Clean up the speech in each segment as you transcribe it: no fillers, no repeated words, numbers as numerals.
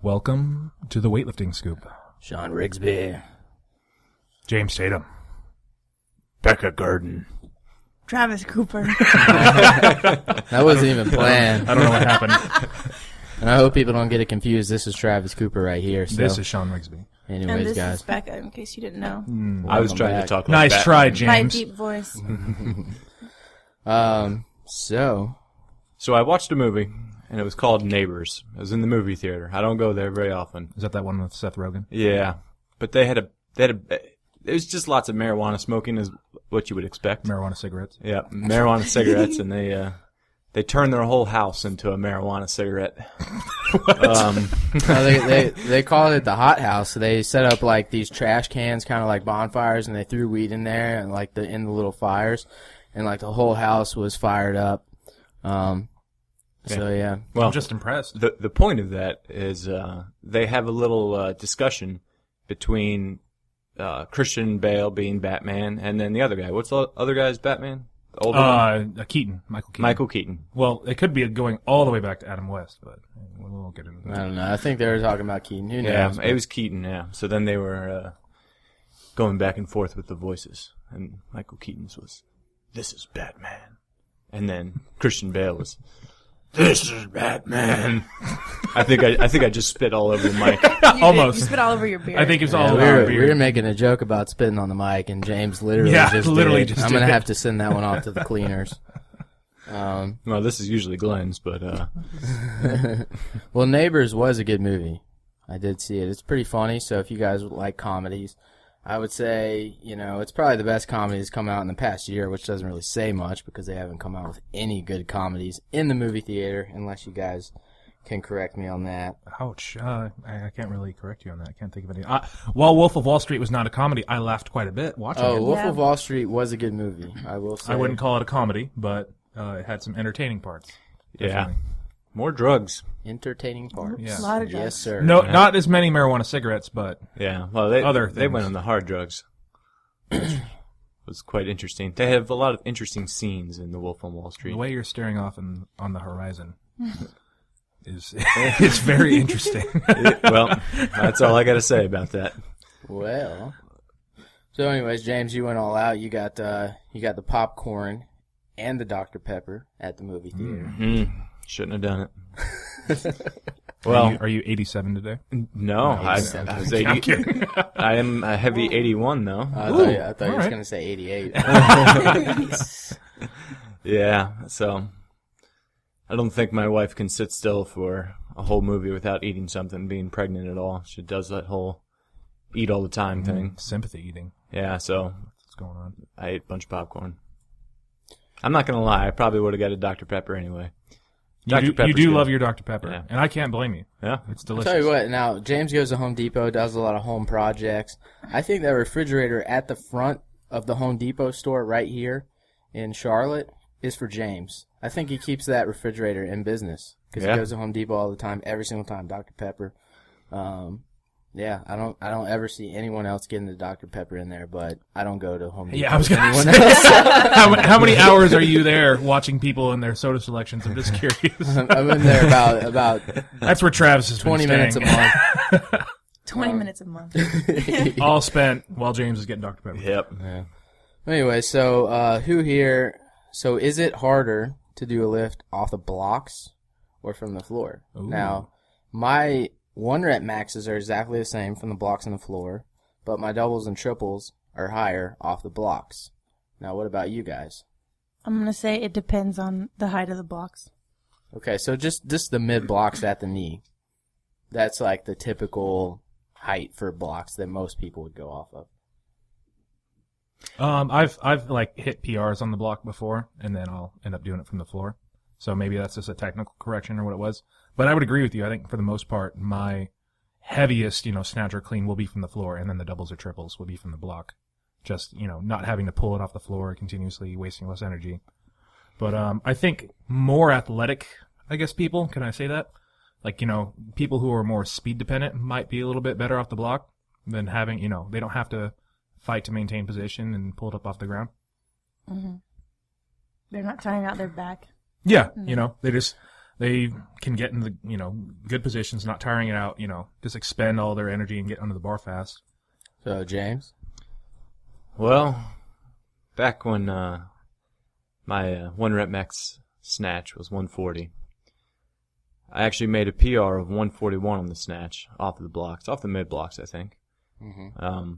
Welcome to the weightlifting scoop. Sean Rigsby. James Tatum. Rebecca Gerdon. Travis Cooper. That wasn't even planned. I don't know what happened. And I hope people don't get it confused. This is Travis Cooper right here. So. This is Sean Rigsby. Anyways, And this guys. is Becca, in case you didn't know. I was trying to talk about Nice Batman. try, My James. deep voice. So I watched a movie, and it was called Neighbors. It was in the movie theater. I don't go there very often. Is that one with Seth Rogen? Yeah, but they had it was just lots of marijuana smoking, is what you would expect. Marijuana cigarettes. Yeah, marijuana cigarettes, and they turned their whole house into a marijuana cigarette. They called it the hot house. So they set up like these trash cans, kind of like bonfires, and they threw weed in there and like in the little fires, and like the whole house was fired up. So yeah. Well, I'm just impressed. the point of that is they have a little discussion between Christian Bale being Batman and then the other guy. What's the other guy's Batman? The older one? Keaton. Michael Keaton. Michael Keaton. Well, it could be going all the way back to Adam West, but we won't get into I that. don't know. I think they were talking about Keaton. Who Yeah, knows? it was Keaton, yeah. So then they were going back and forth with the voices. And Michael Keaton's was, "This is Batman." And then Christian Bale was, "This is Batman." I think I just spit all over the mic. Almost. You spit all over your beard. I think it's all we about were beer. making a joke about spitting on the mic, and James literally Yeah, just literally did. just I'm did gonna it. have to send that one off to the cleaners. Well, this is usually Glenn's, but Well, Neighbors was a good movie. I did see it. It's pretty funny, so if you guys like comedies, I would say, it's probably the best comedy that's come out in the past year, which doesn't really say much because they haven't come out with any good comedies in the movie theater, unless you guys can correct me on that. Ouch. I can't really correct you on that. I can't think of any. While Wolf of Wall Street was not a comedy, I laughed quite a bit watching it. Wolf Yeah. of Wall Street was a good movie, I will say. I wouldn't call it a comedy, but it had some entertaining parts. yeah. Definitely. More drugs. Entertaining part. Yeah. A lot of drugs. Yes, sir. No, not as many marijuana cigarettes, but Yeah. Well, Other they things. went on the hard drugs. Which was quite interesting. They have a lot of interesting scenes in The Wolf on Wall Street. the way you're staring off on the horizon is it's very interesting. Well, that's all I got to say about that. Well. So anyways, James, you went all out. You got the popcorn and the Dr. Pepper at the movie theater. Shouldn't have done it. Well, are you 87 today? no, I was 80. I'm kidding. I am a heavy 81 though. I thought you were alright. going to say 88. Yeah, so I don't think my wife can sit still for a whole movie without eating something, being pregnant at all. She does that whole eat all the time thing. Sympathy eating. Yeah, so What's going on? I ate a bunch of popcorn. I'm not going to lie, I probably would have got a Dr. Pepper anyway. You Pepper's do good. love your Dr. Pepper, Yeah. and I can't blame you. Yeah. It's I'll delicious. tell you what, now, James goes to Home Depot, does a lot of home projects. I think that refrigerator at the front of the Home Depot store right here in Charlotte is for James. I think he keeps that refrigerator in business because Yeah. he goes to Home Depot all the time, every single time, Dr. Pepper. Yeah, I don't ever see anyone else getting the Dr. Pepper in there, but I don't go to Home Depot. Yeah, I was with going to anyone say, else. how many hours are you there watching people and their soda selections? I'm just curious. I'm in there about That's where Travis is 20 minutes a month. 20 minutes a month. All spent while James is getting Dr. Pepper. Yep. Yeah. Anyway, so who here? So is it harder to do a lift off the blocks or from the floor? Ooh. Now, my 1 rep maxes are exactly the same from the blocks and the floor, but my doubles and triples are higher off the blocks. Now, what about you guys? I'm going to say it depends on the height of the blocks. Okay, so just the mid blocks at the knee. That's like the typical height for blocks that most people would go off of. I've like hit PRs on the block before, and then I'll end up doing it from the floor. So maybe that's just a technical correction or what it was. But I would agree with you. I think for the most part, my heaviest, snatch or clean will be from the floor, and then the doubles or triples will be from the block. Just, not having to pull it off the floor continuously, wasting less energy. But I think more athletic, I guess, people, can I say that? Like, people who are more speed dependent might be a little bit better off the block than having, they don't have to fight to maintain position and pull it up off the ground. Mm-hmm. They're not tiring out their back. Yeah, they just they can get in the, good positions, not tiring it out, just expend all their energy and get under the bar fast. So, James? Well, back when my 1 rep max snatch was 140, I actually made a PR of 141 on the snatch off of the blocks, off the mid blocks, I think. Mm-hmm.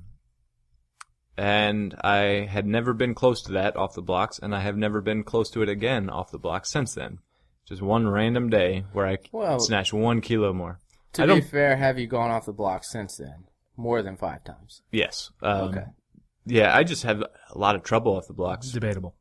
And I had never been close to that off the blocks, and I have never been close to it again off the blocks since then. Just one random day where I snatched 1 kilo more. To be fair, have you gone off the blocks since then? More than 5 times? Yes. Okay. Yeah, I just have a lot of trouble off the blocks. Debatable.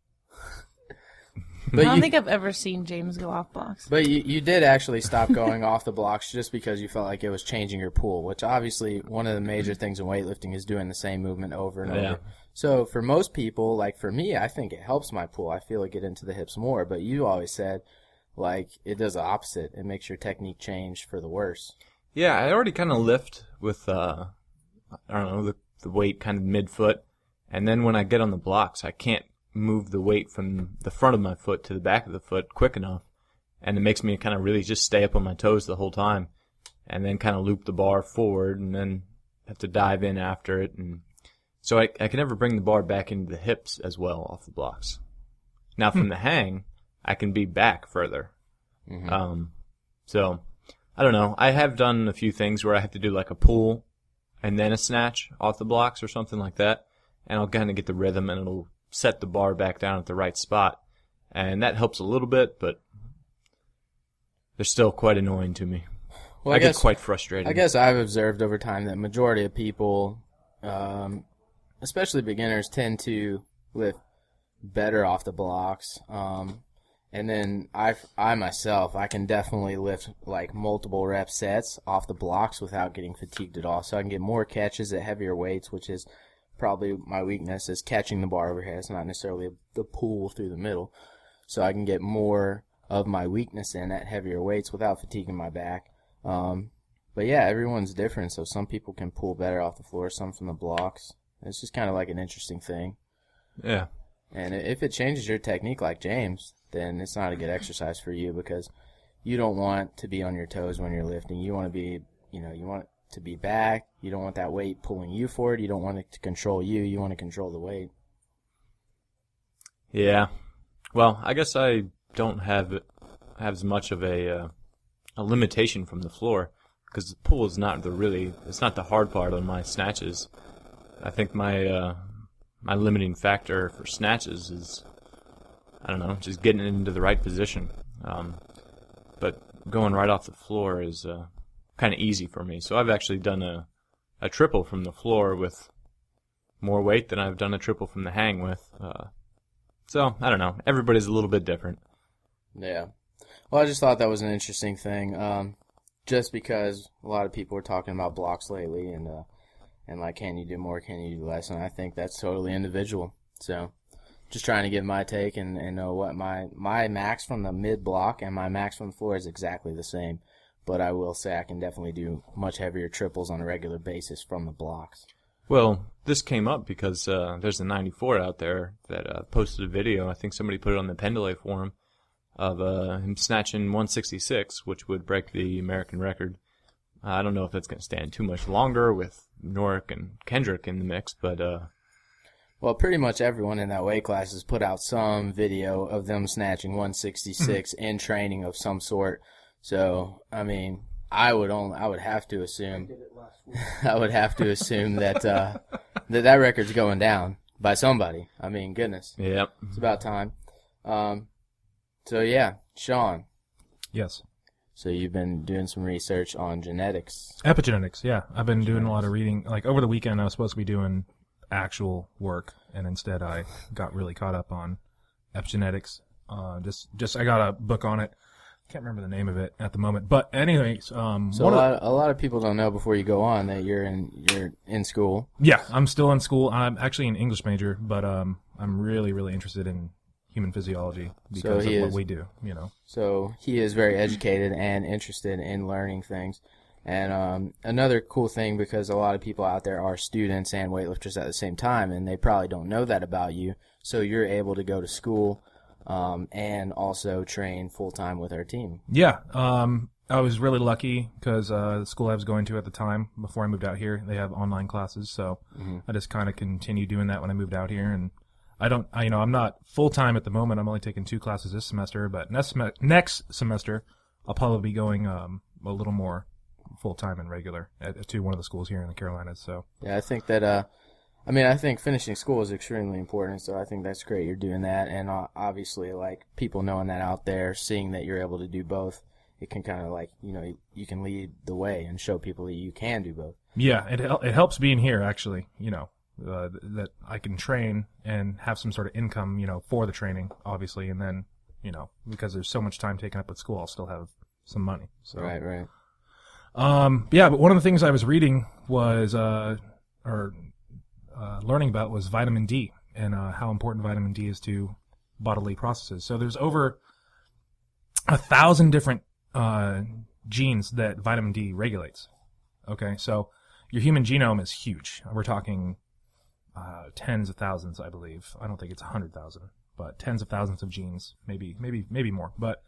I don't think I've ever seen James go off blocks. But you did actually stop going off the blocks just because you felt like it was changing your pool, which obviously one of the major things in weightlifting is doing the same movement over and over. So for most people, like for me, I think it helps my pool. I feel it get into the hips more. But you always said, like, it does the opposite. It makes your technique change for the worse. Yeah, I already kind of lift with, I don't know, the weight kind of mid-foot. And then when I get on the blocks, I can't move the weight from the front of my foot to the back of the foot quick enough, and it makes me kind of really just stay up on my toes the whole time, and then kind of loop the bar forward, and then have to dive in after it, and so I can never bring the bar back into the hips as well off the blocks. Now from the hang, I can be back further. Mm-hmm. So I don't know. I have done a few things where I have to do like a pull and then a snatch off the blocks or something like that, and I'll kind of get the rhythm, and it'll set the bar back down at the right spot. And that helps a little bit, but they're still quite annoying to me. Well, I get quite frustrated. I guess I've observed over time that majority of people, especially beginners, tend to lift better off the blocks. And then I myself, I can definitely lift like multiple rep sets off the blocks without getting fatigued at all. So I can get more catches at heavier weights, which is probably my weakness, is catching the bar overhead. It's not necessarily the pull through the middle. So I can get more of my weakness in at heavier weights without fatiguing my back. But yeah, everyone's different. So some people can pull better off the floor, some from the blocks. It's just kind of like an interesting thing. Yeah. And if it changes your technique like James, then it's not a good exercise for you, because you don't want to be on your toes when you're lifting. You want to be, you want to be back. You don't want that weight pulling you forward. You don't want it to control you. You want to control the weight. Yeah. Well, I guess I don't have as much of a limitation from the floor, because the pull is not it's not the hard part on my snatches. I think my limiting factor for snatches is, I don't know, just getting into the right position. But going right off the floor is kind of easy for me. So I've actually done a triple from the floor with more weight than I've done a triple from the hang with. So, I don't know. Everybody's a little bit different. Yeah. Well, I just thought that was an interesting thing, just because a lot of people were talking about blocks lately, and like, can you do more, can you do less, and I think that's totally individual. So, just trying to give my take and know what my max from the mid-block and my max from the floor is exactly the same. But I will say I can definitely do much heavier triples on a regular basis from the blocks. Well, this came up because there's a 94 out there that posted a video. I think somebody put it on the Pendlay forum of him snatching 166, which would break the American record. I don't know if that's going to stand too much longer with Norick and Kendrick in the mix, but... Well, pretty much everyone in that weight class has put out some video of them snatching 166 in training of some sort. So, I mean, I would have to assume that that record's going down by somebody. I mean, goodness. Yep. It's about time. So yeah, Sean. Yes. So you've been doing some research on genetics. Epigenetics, yeah. I've been doing a lot of reading. Like, over the weekend, I was supposed to be doing actual work, and instead I got really caught up on epigenetics. I got a book on it. Can't remember the name of it at the moment. But anyways, so a lot of people don't know before you go on that you're in school. Yeah, I'm still in school. I'm actually an English major, but I'm really, really interested in human physiology because of what we do, So he is very educated and interested in learning things. And another cool thing, because a lot of people out there are students and weightlifters at the same time, and they probably don't know that about you. So you're able to go to school and also train full-time with our team. Yeah. I was really lucky because the school I was going to at the time, before I moved out here, they have online classes. So I just kind of continued doing that when I moved out here. And I'm not full-time at the moment. I'm only taking 2 classes this semester. But next semester, I'll probably be going a little more full-time and regular to one of the schools here in the Carolinas. So yeah, I think that I think finishing school is extremely important, so I think that's great you're doing that. And obviously, like, people knowing that out there, seeing that you're able to do both, it can kind of, like, you can lead the way and show people that you can do both. Yeah, it helps being here, actually, that I can train and have some sort of income, for the training, obviously, and then, because there's so much time taken up at school, I'll still have some money. So. Right. Yeah, but one of the things I was reading was, learning about was vitamin D and how important vitamin D is to bodily processes. So there's over 1,000 different genes that vitamin D regulates. Okay, so your human genome is huge. We're talking tens of thousands, I believe. I don't think it's 100,000, but tens of thousands of genes, maybe more. But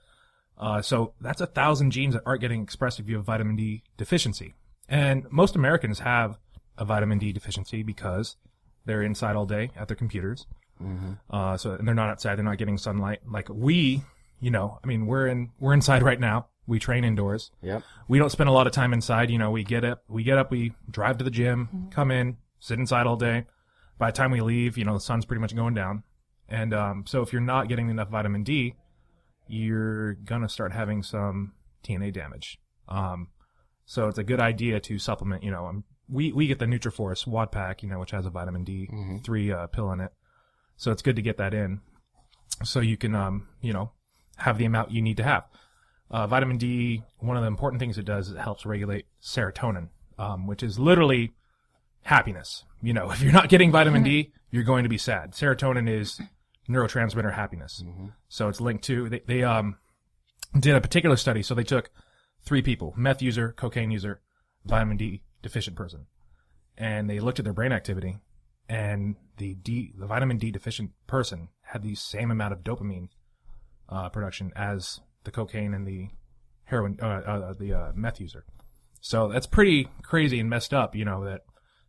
so that's 1,000 genes that aren't getting expressed if you have vitamin D deficiency. And most Americans have a vitamin D deficiency because they're inside all day at their computers. So and they're not outside. They're not getting sunlight. Like we're inside right now. We train indoors. Yep. We don't spend a lot of time inside. We get up, we drive to the gym, come in, sit inside all day. By the time we leave, the sun's pretty much going down. And so if you're not getting enough vitamin D, you're going to start having some TNA damage. So it's a good idea to supplement, we get the Nutriforce Wad Pack, which has a vitamin D3 pill in it. So it's good to get that in so you can, have the amount you need to have. Vitamin D, one of the important things it does is it helps regulate serotonin, which is literally happiness. If you're not getting vitamin D, you're going to be sad. Serotonin is neurotransmitter happiness. So it's linked to, they did a particular study. So they took 3 people, meth user, cocaine user, vitamin D deficient person. And they looked at their brain activity, and the vitamin D deficient person had the same amount of dopamine production as the cocaine and the heroin, the meth user. So that's pretty crazy and messed up, that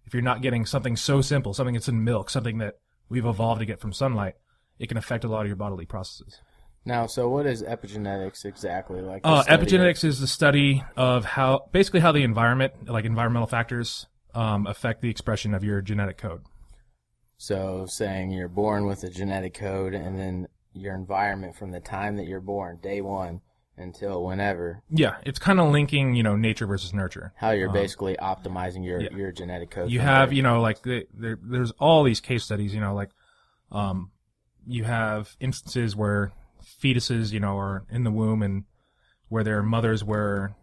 if you're not getting something so simple, something that's in milk, something that we've evolved to get from sunlight, it can affect a lot of your bodily processes. Now, so what is epigenetics exactly? Like epigenetics is the study of how the environment, like environmental factors, affect the expression of your genetic code. So saying you're born with a genetic code, and then your environment from the time that you're born, day one, until whenever. Yeah, it's kind of linking, nature versus nurture. How you're basically optimizing your genetic code. You have, there's all these case studies, you have instances where fetuses, are in the womb and where their mothers were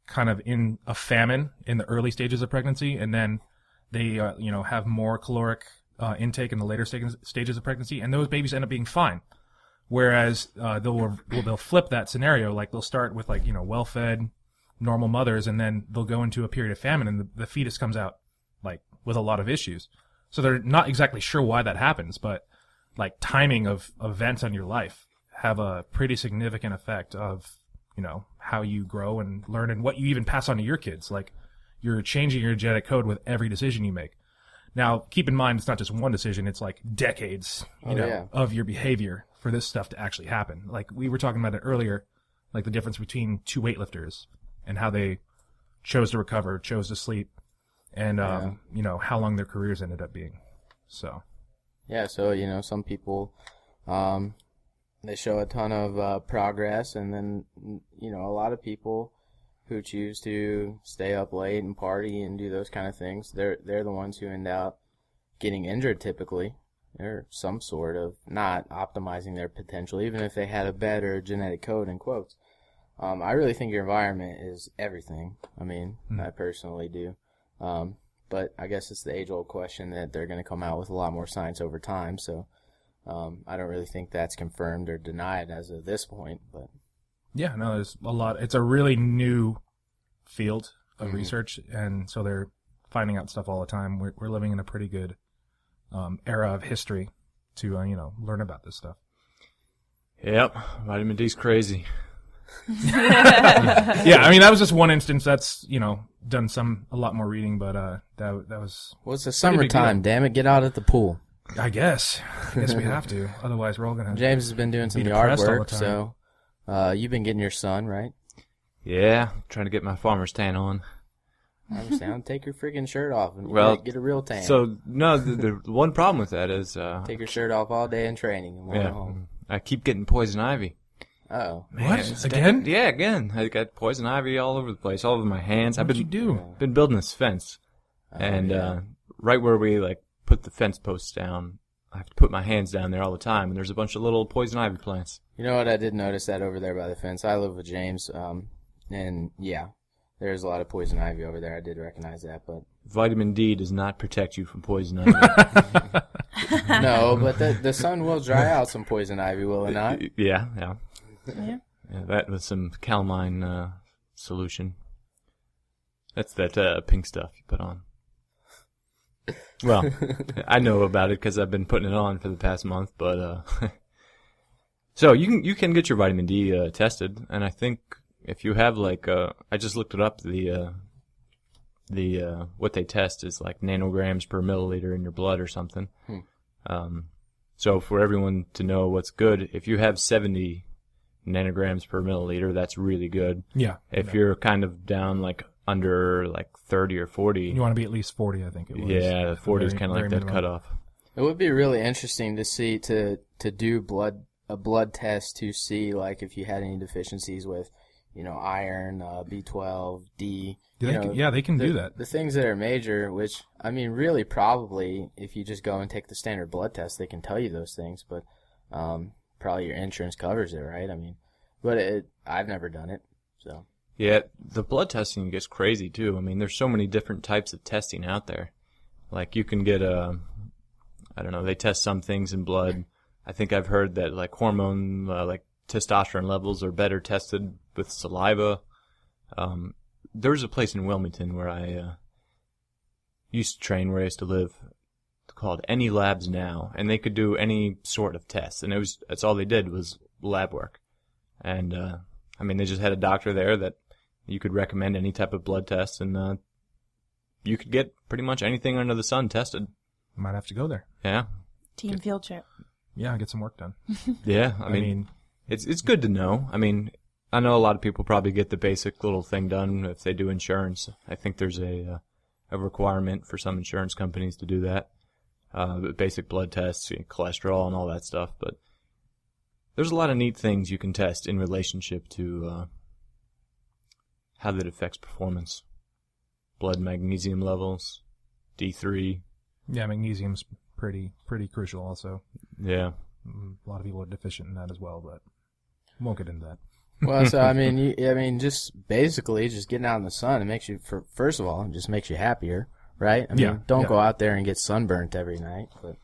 kind of in a famine in the early stages of pregnancy, and then they, have more caloric intake in the later stages of pregnancy, and those babies end up being fine. Whereas they'll flip that scenario, like they'll start with well-fed, normal mothers, and then they'll go into a period of famine, and the fetus comes out like with a lot of issues. So they're not exactly sure why that happens, but like timing of events on your life have a pretty significant effect of how you grow and learn, and what you even pass on to your kids. Like you're changing your genetic code with every decision you make. Now, keep in mind, it's not just one decision. It's like decades, of your behavior for this stuff to actually happen. Like we were talking about it earlier, like the difference between 2 weightlifters and how they chose to recover, chose to sleep, and, how long their careers ended up being. So. Yeah, so, some people, they show a ton of progress, and then, a lot of people who choose to stay up late and party and do those kind of things, they're the ones who end up getting injured typically. They're some sort of not optimizing their potential, even if they had a better genetic code, in quotes. I really think your environment is everything. I personally do. But I guess it's the age-old question that they're going to come out with a lot more science over time. So I don't really think that's confirmed or denied as of this point. But yeah, no, there's a lot. It's a really new field of research, and so they're finding out stuff all the time. We're living in a pretty good era of history to learn about this stuff. Yep, vitamin D's crazy. Yeah, I mean that was just one instance. That's done a lot more reading, but that was. Well, it's the pretty big summertime. deal. Damn it, get out at the pool. I guess we have to. Otherwise, we're all gonna. James has been doing some Be yard depressed all the work, time. so you've been getting your sun, right? Yeah, trying to get my farmer's tan on. I understand. Take your freaking shirt off and get a real tan. So, no, the one problem with that is... take your shirt off all day in training and walk home. I keep getting poison ivy. Uh-oh. What? it's Again? Yeah, again. I got poison ivy all over the place, all over my hands. What'd you do? Been building this fence. Right where we, put the fence posts down, I have to put my hands down there all the time, and there's a bunch of little poison ivy plants. You know what? I did notice that over there by the fence. I live with James, and yeah, there's a lot of poison ivy over there. I did recognize that, but Vitamin D does not protect you from poison ivy. no, but the sun will dry out some poison ivy, will it not? Yeah. Yeah. That was some calamine solution. That's that pink stuff you put on. Well, I know about it because I've been putting it on for the past month, but so you can get your vitamin D tested, and I think if you have I just looked it up, the what they test is nanograms per milliliter in your blood or something. So for everyone to know what's good, if you have 70 nanograms per milliliter, that's really good. Yeah. If you're kind of down under 30 or 40, You want to be at least 40, I think it was. yeah, 40 is Very- kind of very that minimum. cutoff. It would be really interesting to see to do a blood test to see if you had any deficiencies with iron, B12, D. They can do that. The things that are major, which I mean, really, probably if you just go and take the standard blood test, they can tell you those things. But probably your insurance covers it, right? I mean, but I've never done it, so. Yeah, the blood testing gets crazy too. I mean, there's so many different types of testing out there. You can get I don't know, they test some things in blood. I think I've heard that hormone, testosterone levels are better tested with saliva. There's a place in Wilmington where I used to train, where I used to live, called Any Labs Now, and they could do any sort of test, and that's all they did was lab work. And I mean, they just had a doctor there that you could recommend any type of blood test, and you could get pretty much anything under the sun tested. Might have to go there. Yeah. Team field trip. Yeah, get some work done. Yeah, I mean, it's good to know. I mean, I know a lot of people probably get the basic little thing done if they do insurance. I think there's a requirement for some insurance companies to do that. Basic blood tests, cholesterol and all that stuff. But there's a lot of neat things you can test in relationship to how that affects performance. Blood magnesium levels, D3. Yeah, magnesium's pretty crucial also. Yeah. A lot of people are deficient in that as well, but won't get into that. Well, so I mean, just basically, just getting out in the sun, it makes you, first of all, it just makes you happier, right? I mean, don't go out there and get sunburnt every night. But,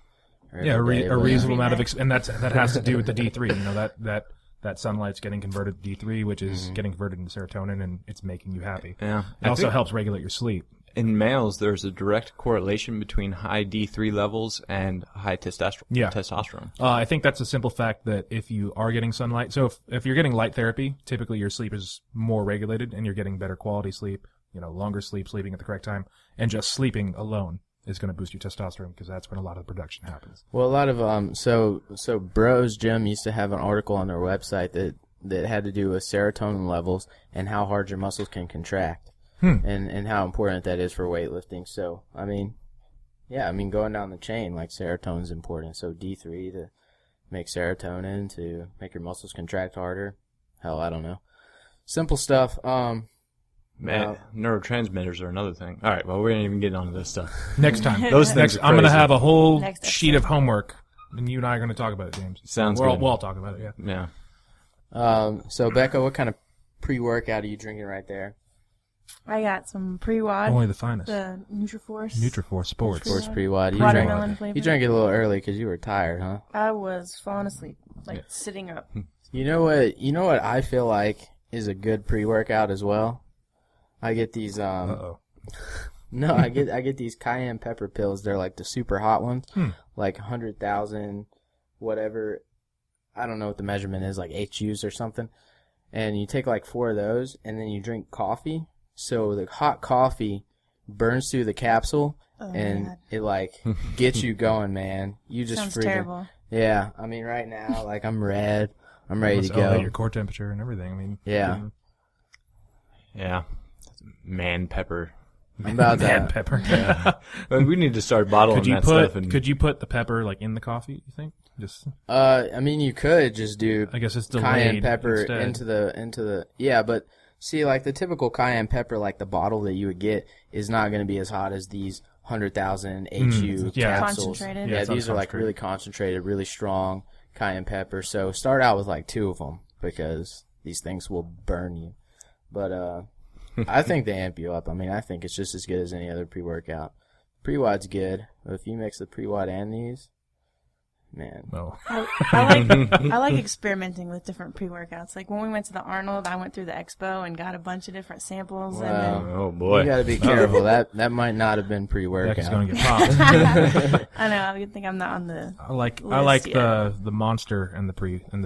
Yeah, a reasonable amount of, and that has to do with the D3. That sunlight's getting converted to D3, which is getting converted into serotonin, and it's making you happy. Yeah. It also helps regulate your sleep. In males, there's a direct correlation between high D3 levels and high testosterone. I think that's a simple fact that if you are getting sunlight, so if you're getting light therapy, typically your sleep is more regulated and you're getting better quality sleep, longer sleep, sleeping at the correct time, and just sleeping alone is going to boost your testosterone because that's when a lot of the production happens. Well, a lot of so Bros Gym used to have an article on their website that had to do with serotonin levels and how hard your muscles can contract. And how important that is for weightlifting. So, I mean, going down the chain, serotonin is important. So D3 to make serotonin to make your muscles contract harder. Hell, I don't know. Simple stuff. Neurotransmitters are another thing. All right, well, we're not even getting onto this stuff. Next time. Those things are I'm going to crazy. have a whole Next sheet of homework, and you and I are going to talk about it, James. Sounds We'll good. all talk about it, yeah. Yeah. So, Becca, what kind of pre-workout are you drinking right there? I got some pre-wad. Only the finest. The Nutriforce. Nutriforce Sports. Sports pre-wad. Watermelon flavor. You drank it a little early because you were tired, huh? I was falling asleep, sitting up. You know what I feel like is a good pre-workout as well? I get these Uh-oh. No, I get these cayenne pepper pills. They're like the super hot ones, 100,000 whatever I don't know what the measurement is, like HUs or something. And you take like 4 of those, and then you drink coffee. So the hot coffee burns through the capsule, and God. it like gets you going, man. You just Sounds freaking terrible. Yeah. I mean, right now, like I'm red. I'm ready to Must go. elevate your core temperature and everything. I mean, Yeah. Yeah. Man pepper. I'm about man to. pepper. Yeah. Well, we need to start bottling that stuff. And Could you put the pepper like in the coffee? You think? Just I mean, you could just do I guess it's delayed cayenne pepper instead. into the yeah, but see, like the typical cayenne pepper, like the bottle that you would get, is not going to be as hot as these 100,000 HU yeah. capsules. Concentrated. Yeah, Yeah, it's not these are like concentrated. really concentrated, really strong cayenne pepper. So start out with like 2 of them because these things will burn you. But I think they amp you up. I mean, I think it's just as good as any other pre-workout. Pre-wad's good, but if you mix the pre-wad and these, man. No. I like experimenting with different pre-workouts. Like when we went to the Arnold, I went through the expo and got a bunch of different samples. Wow. And then, Oh boy. You got to be careful. That might not have been Becky's pre-workout. gonna get popped. I know, I think I'm not on the. I like List, yeah. the monster and the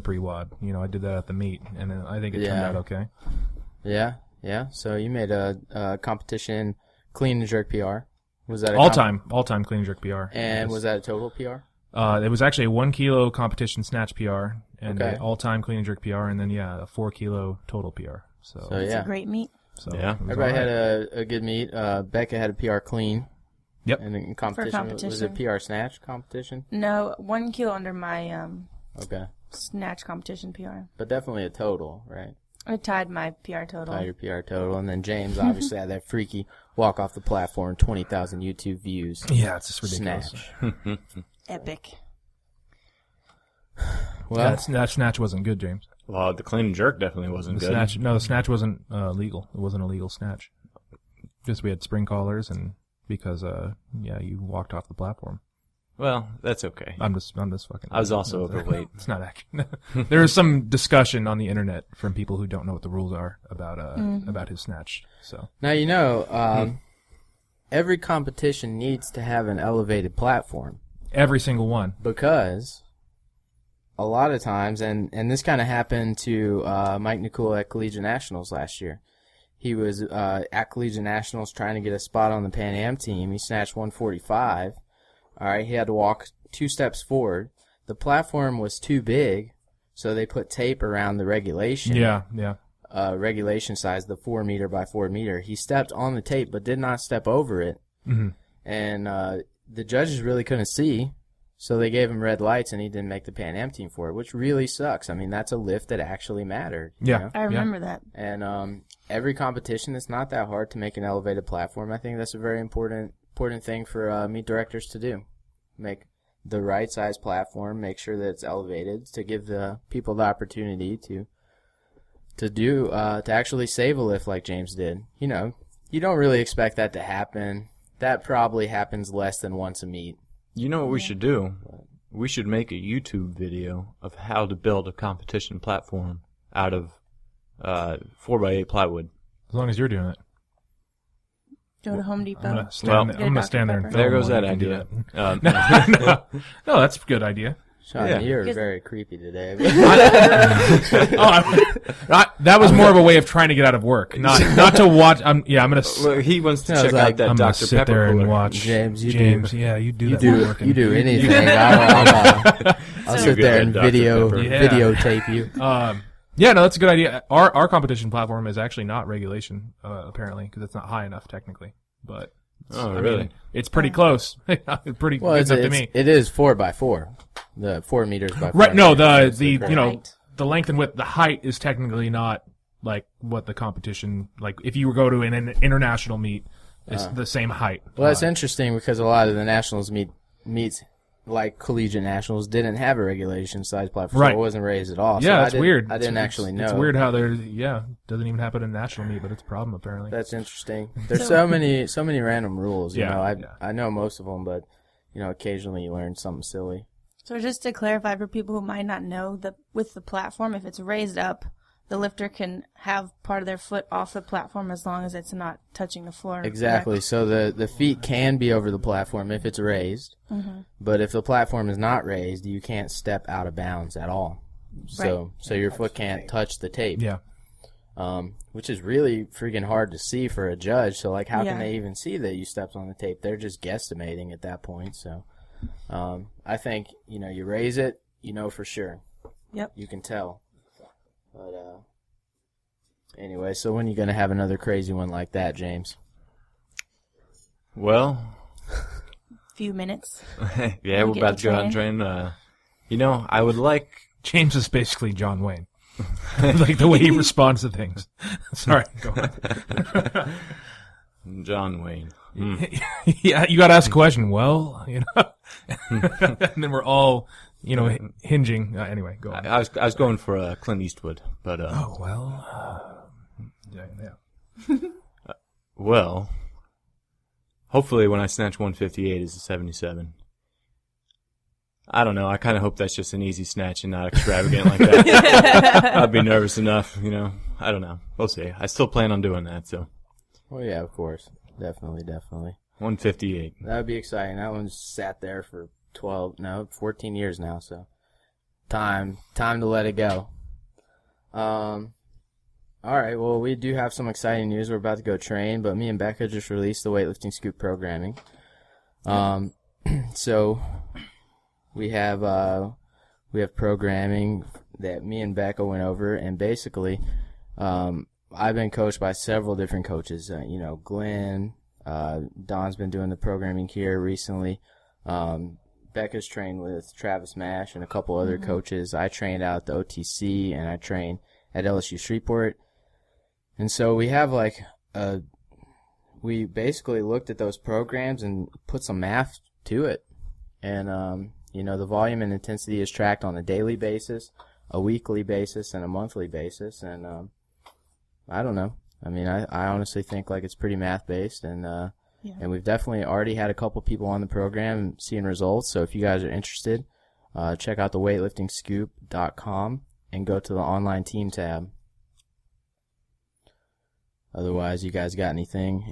pre-wad. You know, I did that at the meet, and I think it turned Yeah. out okay. Yeah. So you made a competition clean and jerk PR. Was that a All time clean and jerk PR. And was that a total PR? It was actually a 1 kilo competition snatch PR and Okay. an all-time clean and jerk PR, and then a 4 kilo total PR. So, So It's yeah, a great meet. Yeah. it was everybody all right. had a good meet. Becca had a PR clean. Yep. And in competition, was it PR snatch competition? No, 1 kilo under my Okay, snatch competition PR. but definitely a total, right? I tied my PR total. By your PR total, and then James obviously had that freaky walk off the platform, 20,000 YouTube views. Yeah, it's just ridiculous. Snatch. Epic. Well, That snatch wasn't good, James. Well, the clean and jerk definitely wasn't The good. snatch wasn't legal. It wasn't a legal snatch. Just we had spring collars, and because you walked off the platform. Well, that's okay. I'm just fucking. I was also overweight. It's not accurate. There is some discussion on the internet from people who don't know what the rules are about his snatch. So now you know every competition needs to have an elevated platform every single one. because a lot of times, and this kind of happened to Mike Nicole at Collegiate Nationals last year. He was at Collegiate Nationals trying to get a spot on the Pan Am team. He snatched 145. All right, he had to walk 2 steps forward. The platform was too big, so they put tape around the regulation. Yeah. Regulation size, the 4 meter by 4 meter. He stepped on the tape, but did not step over it. Mm-hmm. And the judges really couldn't see, so they gave him red lights, and he didn't make the Pan Am team for it, which really sucks. I mean, that's a lift that actually mattered. you Yeah. know? I remember that. And every competition, it's not that hard to make an elevated platform. I think that's a very important thing for meet directors to do. Make the right size platform, make sure that it's elevated to give the people the opportunity to actually save a lift like James did. You know, you don't really expect that to happen. That probably happens less than once a meet. You know what we should do? We should make a YouTube video of how to build a competition platform out of 4x8 plywood. As long as you're doing it. Go to Home I'm Depot. gonna stand, Well, I'm gonna stand there and There film goes while that you can do idea. that. No, that's a good idea. Sean, Yeah. you're Because- very creepy today. That was more of a way of trying to get out of work, not to watch. I'm gonna. Well, he wants to I was check like, out that I'm gonna Dr. sit Pepper there and cooler. watch James, you Yeah, you do you that. while do working. you do anything. I'll sit there and You're good at Dr. Pepper. videotape you. Yeah, no, that's a good idea. Our competition platform is actually not regulation, apparently, because it's not high enough technically. But Oh, I really? mean, it's pretty close. Pretty Well, good enough to me. it is 4x4, the 4 meters by 4 Right? No, meters. the That's you know Height. the length and width, the height is technically not like what the competition like. If you were go to an international meet, it's the same height. Well, that's interesting because a lot of the nationals meets like collegiate nationals didn't have a regulation size platform, Right. so it wasn't raised at all. Yeah, so it's weird. I didn't actually know. It's weird how there's doesn't even happen in national meet, but it's a problem apparently. That's interesting. There's so many random rules. You Yeah, know, yeah. I know most of them, but you know, occasionally you learn something silly. So just to clarify for people who might not know, that with the platform, if it's raised up, the lifter can have part of their foot off the platform as long as it's not touching the floor. Exactly. So the feet can be over the platform if it's raised, but if the platform is not raised, you can't step out of bounds at all. So your foot can't touch the tape. Yeah. Which is really freaking hard to see for a judge. So, like, how Yeah. can they even see that you stepped on the tape? They're just guesstimating at that point. So, I think, you raise it, for sure. Yep. You can tell. But, anyway, so when are you going to have another crazy one like that, James? Well, Few minutes. yeah, we're get about to to go out and train. I would like... James is basically John Wayne. Like the way he responds to things. Sorry, go on. John Wayne. Yeah, you got to ask a question. Well, and then we're all, hinging. Anyway, go on. I was going for Clint Eastwood, but Oh well. Yeah. well, hopefully when I snatch 158 is a 77. I don't know. I kind of hope that's just an easy snatch and not extravagant like that. I'd be nervous enough, I don't know. We'll see. I still plan on doing that, so. Well, yeah, of course. Definitely. 158. That would be exciting. That one's sat there for 14 years now, so time to let it go. All right, well, we do have some exciting news. We're about to go train, but me and Becca just released the Weightlifting Scoop programming. So we have programming that me and Becca went over, and basically, I've been coached by several different coaches. Glenn, Don's been doing the programming here recently. Becca's trained with Travis Mash and a couple other coaches. I trained out at the OTC, and I train at LSU Shreveport. And so we have we basically looked at those programs and put some math to it. And, the volume and intensity is tracked on a daily basis, a weekly basis, and a monthly basis. And I don't know. I mean, I honestly think it's pretty math-based. And and we've definitely already had a couple people on the program seeing results. So if you guys are interested, check out the weightliftingscoop.com and go to the online team tab. Otherwise, you guys got anything?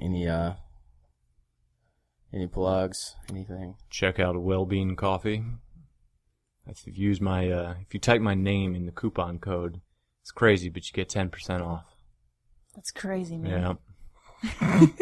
Any plugs? Anything? Check out Wellbeing Coffee. If you type my name in the coupon code, it's crazy, but you get 10% off. That's crazy, man. Yeah.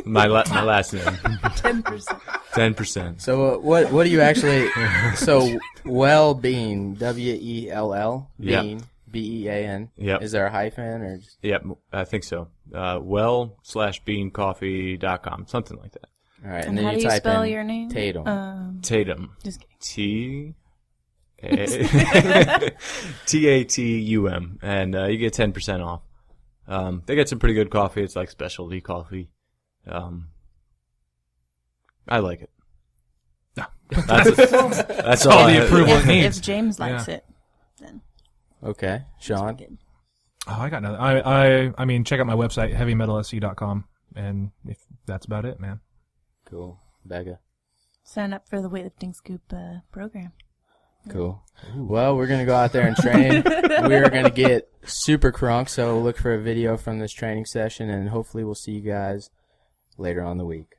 my last name. 10%. 10%. So what do you actually? So Wellbeing, WELL, Bean, Yep. BEAN. Yep. Is there a hyphen or? Yep, I think so. well/beancoffee.com, something like that. All right, And then how you do you type spell in your name? Tatum. Tatum. Just kidding. Tatum, and you get 10% off. They get some pretty good coffee. It's like specialty coffee. I like it. No. That's all all the I- approval it needs. If James likes it, then Okay, Sean. good. Oh, I got nothing. I mean, check out my website, heavymetalsc.com, and if that's about it, man. Cool, Becca. Sign up for the Weightlifting Scoop program. Cool. Well, we're going to go out there and train. We're going to get super crunk, so look for a video from this training session, and hopefully we'll see you guys later on the week.